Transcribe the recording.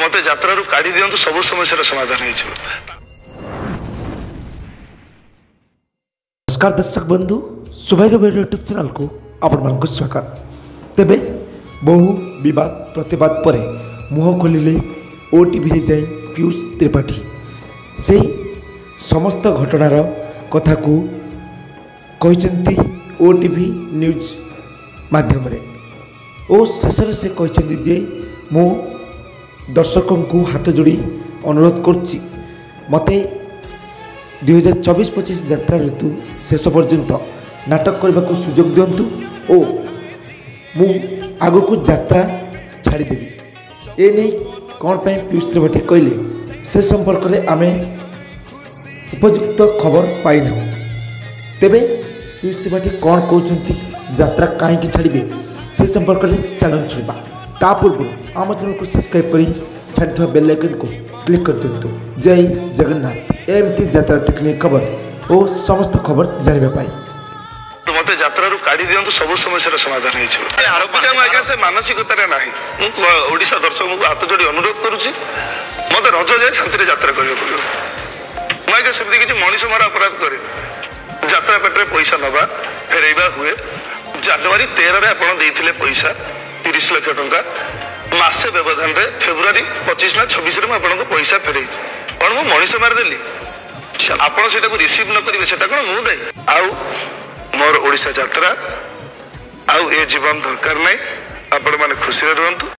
मत यात्रा काढ़ी दिंतु सब समस्या समाधान हो। नमस्कार दर्शक बंधु, सौभाग्य वीडियो यूट्यूब चैनल को आपण स्वागत। तेबे बहु विवाद प्रतिवाद पर मुह खोलिले ओटीवी जाई पीयूष त्रिपाठी से समस्त घटनार कथा को कहते ओटीवी न्यूज माध्यम और शेष से कहते जे मो दर्शकों को हाथ जोड़ी अनुरोध करुच्ची मते 2024-25 यात्रा ऋतु शेष पर्यंत नाटक करने को सुजोग दिंतु और मु आग को यात्रा छाड़देवी। ए नहीं कौन पे पीयूष त्रिपाठी कहले से संपर्क में आम उपयुक्त खबर पाइना। तेबे पीयूष त्रिपाठी कौन कहते यात्रा कहीं छाड़े से संपर्क में चैनल छुड़ा ता पूर्व आम चैनल को सब्सक्राइब कर छाड़ी बेल आइकन को क्लिक कर दिंतु। जय जगन्नाथ। एमती यात्रा टेक्निक खबर और समस्त खबर जानवा पाई मत यात्रा काढ़ी दिंतु सब समस्या समाधान हो। से मानसिकता ना ओडिशा दर्शक को हाथ जोड़ी अनुरोध करुच्ची मत रज जाए शांति यात्रा करने पड़ो। मुझे सेमती किसी मनीष मार अपराध करे यात्रा पेटे पैसा नवा फेरवा हुए। जनवरी 13 आप पैसा 30 लाख टंका मसे व्यवधान में फेब्रुआरी 25 ना 26 आपको पैसा फेरई कौन मु मनीष मारदेली आप रिसीव न करेंगे से कौन मु दायी आउ मोर ओडिशा यात्रा आउ ए जीवन दरकार नहीं। आपण मैंने खुशी रुहतु।